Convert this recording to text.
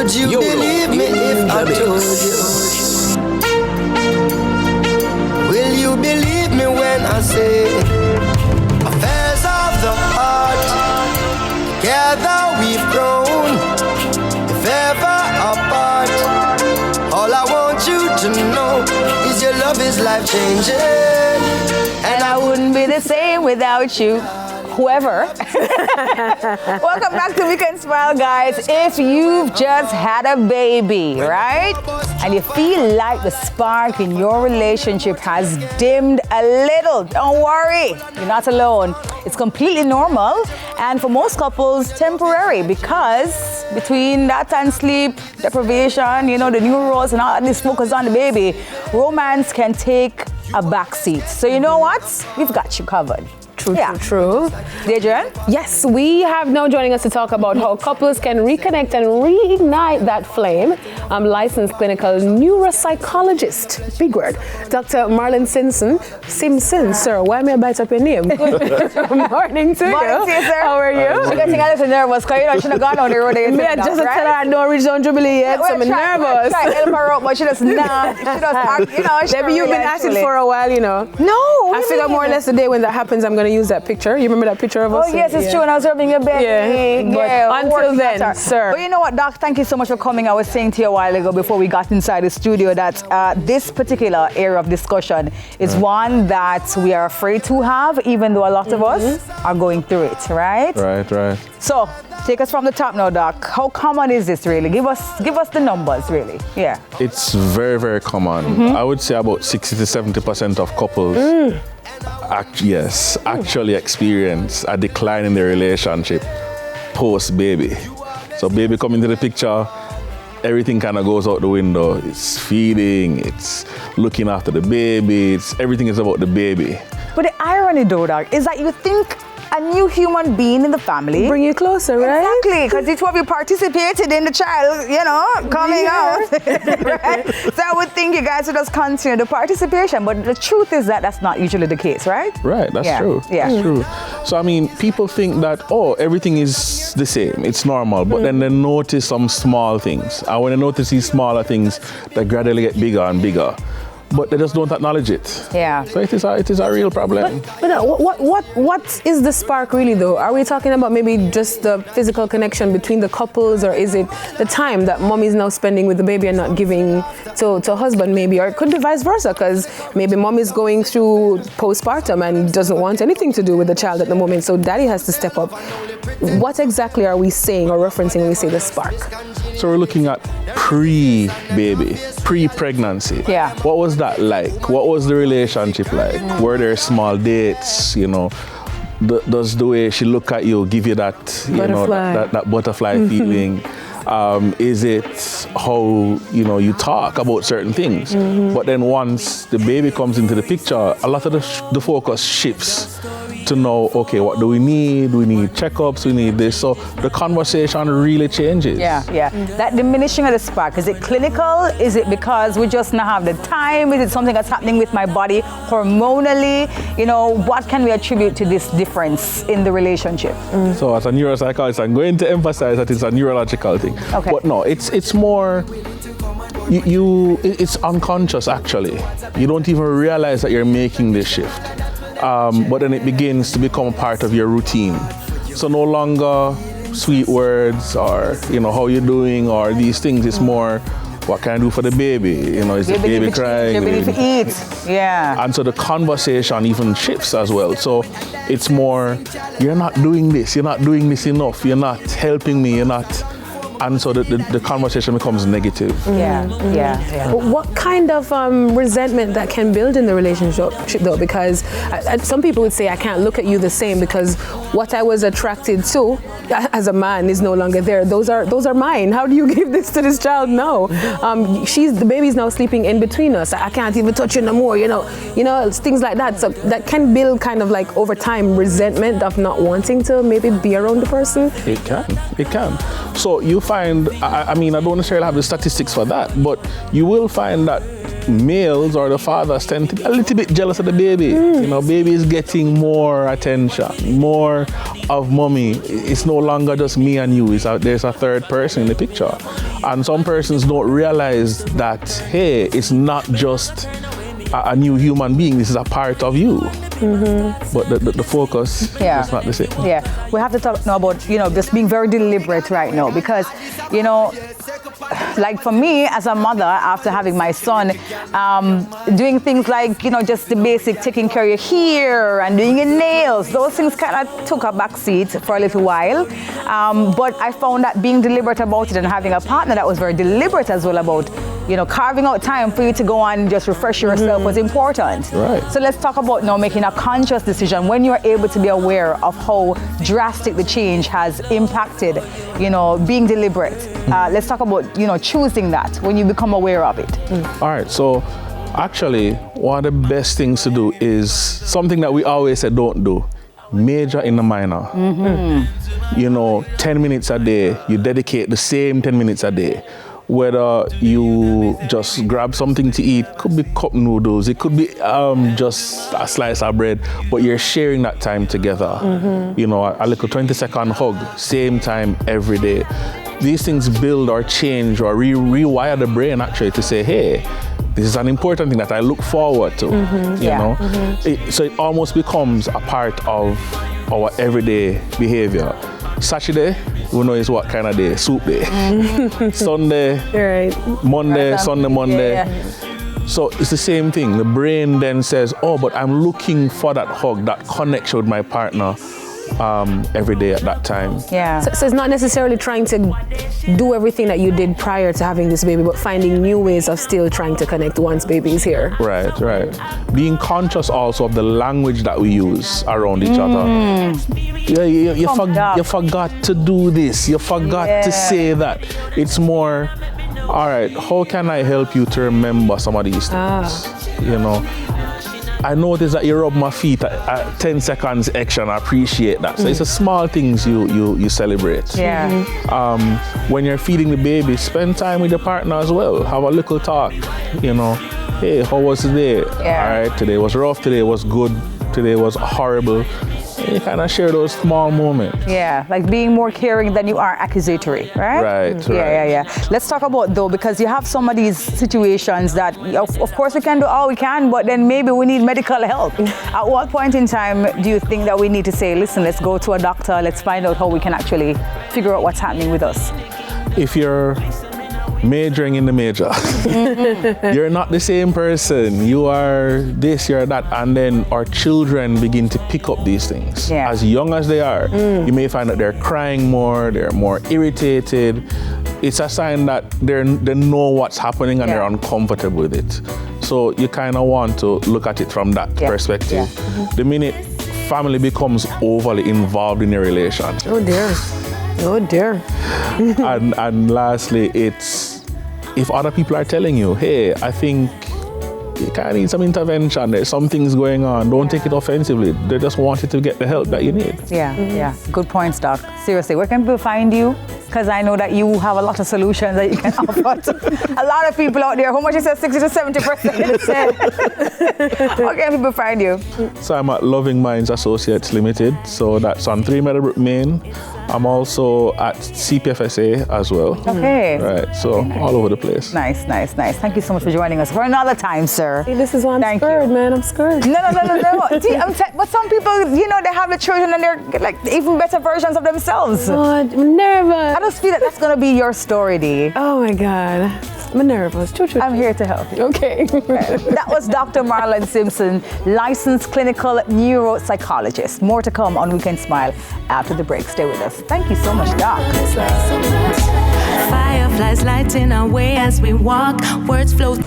Would you believe me if I told you? Will you believe me when I say affairs of the heart, together we've grown, if ever apart. All I want you to know is your love is life-changing, and I wouldn't be the same without you. Whoever. Welcome back to Weekend Smile, guys. If you've just had a baby, right? And you feel like the spark in your relationship has dimmed a little, don't worry. You're not alone. It's completely normal. And for most couples, temporary, because between that and sleep deprivation, you know, the new roles and all this focus on the baby, romance can take a backseat. So you know what? We've got you covered. True. Adrian? Yes, we have now joining us to talk about how couples can reconnect and reignite that flame. Licensed clinical neuropsychologist, big word, Dr. Marlon Simpson. Sir, why may I bite up your name? Good morning to you. Morning to you, sir. How are you? She getting a little nervous because you know, she not gone on the road. Me, I just tell her I don't reach down Jubilee yet, so I'm nervous. Try to help her out, but she does not. She does act, you know. Maybe you've been acting for a while, you know. No. I figure more or less the day when that happens, I'm going to use that picture. You remember that picture of us? Oh, yes, it's true. And I was rubbing your belly. Yeah. Until then, sir. But you know what, Doc? Thank you so much for coming. I was saying to you a while ago before we got inside the studio that this particular area of discussion is one that we are afraid to have, even though a lot of us are going through it, right? Right. So, take us from the top now, Doc. How common is this really? Give us the numbers, really. Yeah. It's very, very common. I would say about 60 to 70% of couples actually experience a decline in their relationship post-baby. So baby come into the picture, everything kind of goes out the window. It's feeding, it's looking after the baby, everything is about the baby. But the irony, though, Doc, is that you think a new human being in the family bring you closer, right? Exactly, because each of you participated in the child, you know, coming out. Right? So I would think you guys would just continue the participation, but the truth is that that's not usually the case, right? Right, that's true. Yeah. That's true. So I mean, people think that, everything is the same, it's normal, but then they notice some small things. And when they notice these smaller things, they gradually get bigger and bigger. But they just don't acknowledge it. Yeah. So it is a real problem. But what is the spark really, though? Are we talking about maybe just the physical connection between the couples, or is it the time that mom is now spending with the baby and not giving to husband maybe? Or it could be vice versa, because maybe mom is going through postpartum and doesn't want anything to do with the child at the moment, so daddy has to step up. What exactly are we saying or referencing when we say the spark? So we're looking at pre-baby, pre-pregnancy. Yeah. What was that like? What was the relationship like? Were there small dates, you know? Does the way she look at you give you that, that butterfly feeling? Is it how, you talk about certain things? But then once the baby comes into the picture, a lot of the focus shifts to know, okay, what do we need? We need checkups, we need this. So the conversation really changes. Yeah. That diminishing of the spark, is it clinical? Is it because we just not have the time? Is it something that's happening with my body hormonally? What can we attribute to this difference in the relationship? So as a neuropsychologist, I'm going to emphasize that it's a neurological thing. Okay. But no, it's more, it's unconscious actually. You don't even realize that you're making this shift. But then it begins to become part of your routine. So no longer sweet words or, how you doing or these things. It's more, what can I do for the baby? Is the baby crying? Baby to eat. Yeah. And so the conversation even shifts as well. So it's more, you're not doing this. You're not doing this enough. You're not helping me. You're not. And so the conversation becomes negative. Yeah. But what kind of resentment that can build in the relationship, though? Because some people would say, I can't look at you the same because what I was attracted to as a man is no longer there. Those are mine. How do you give this to this child now? The baby's now sleeping in between us. I can't even touch you no more. Things like that. So that can build kind of like over time resentment of not wanting to maybe be around the person. It can. So you find, I mean, I don't necessarily have the statistics for that, but you will find that males or the fathers tend to be a little bit jealous of the baby. You know, baby is getting more attention, more of mommy. It's no longer just me and you. There's a third person in the picture. And some persons don't realize that, hey, it's not just a new human being. This is a part of you. But the focus is not the same. Yeah, we have to talk now about, you know, just being very deliberate right now, because, you know, like for me as a mother, after having my son, doing things like, you know, just the basic taking care of your hair and doing your nails, those things kind of took a back seat for a little while. But I found that being deliberate about it and having a partner that was very deliberate as well about, you know, carving out time for you to go and just refresh yourself was important. Right. So let's talk about now making a conscious decision when you're able to be aware of how drastic the change has impacted, you know, being deliberate. Let's talk about, you know, choosing that when you become aware of it. All right, so actually, one of the best things to do is something that we always say don't do. Major in the minor. You know, 10 minutes a day, you dedicate the same 10 minutes a day. Whether you just grab something to eat, could be cup noodles, it could be just a slice of bread, but you're sharing that time together. You know, a little 20-second hug, same time every day. These things build or change or rewire the brain actually to say, hey, this is an important thing that I look forward to, you know? So it almost becomes a part of our everyday behavior. Saturday, we know is what kind of day? Soup day. Sunday, Monday, Sunday, Monday. So it's the same thing. The brain then says, oh, but I'm looking for that hug, that connection with my partner every day at that time. So it's not necessarily trying to do everything that you did prior to having this baby, but finding new ways of still trying to connect once baby is here. Right, right. Being conscious also of the language that we use around each other. You forgot to do this. You forgot to say that. It's more, all right, how can I help you to remember some of these things? You know, I noticed that you rub my feet at 10 seconds extra, and I appreciate that. So it's the small things you celebrate. When you're feeding the baby, spend time with your partner as well. Have a little talk, you know. Hey, how was today? All right, today was rough, today was good, today was horrible. And you kind of share those small moments. Like being more caring than you are accusatory, right? Right. Yeah. Let's talk about though, because you have some of these situations that, of course, we can do all we can, but then maybe we need medical help. At what point in time do you think that we need to say, listen, let's go to a doctor, let's find out how we can actually figure out what's happening with us? If you're majoring in the major, you're not the same person. You are this, you're that, and then our children begin to pick up these things. As young as they are, you may find that they're crying more, they're more irritated. It's a sign that they know what's happening and they're uncomfortable with it. So you kind of want to look at it from that perspective. The minute family becomes overly involved in a relationship. Oh dear. and lastly, it's if other people are telling you, hey, I think you kind of need some intervention, there's some things going on, don't take it offensively. They just want you to get the help that you need. Good points, Doc. Seriously, where can people find you? Because I know that you have a lot of solutions that you can offer to a lot of people out there. How much is that? 60 to 70%? Where can people find you? So I'm at Loving Minds Associates Limited. So that's on 3 Meadowbrook, Maine. I'm also at CPFSA as well. Right, so all over the place. Nice. Thank you so much for joining us for another time, sir. Hey, this is why I'm scared, man. I'm scared. No. See, but some people, you know, they have the children and they're like even better versions of themselves. Oh, I'm nervous. I just feel that that's going to be your story, Dee. Oh my God. I'm nervous. I'm here to help you. Okay. That was Dr. Marlon Simpson, licensed clinical neuropsychologist. More to come on Weekend Smile after the break. Stay with us. Thank you so much, Doc. Fireflies lighting our way as we walk. Words flow.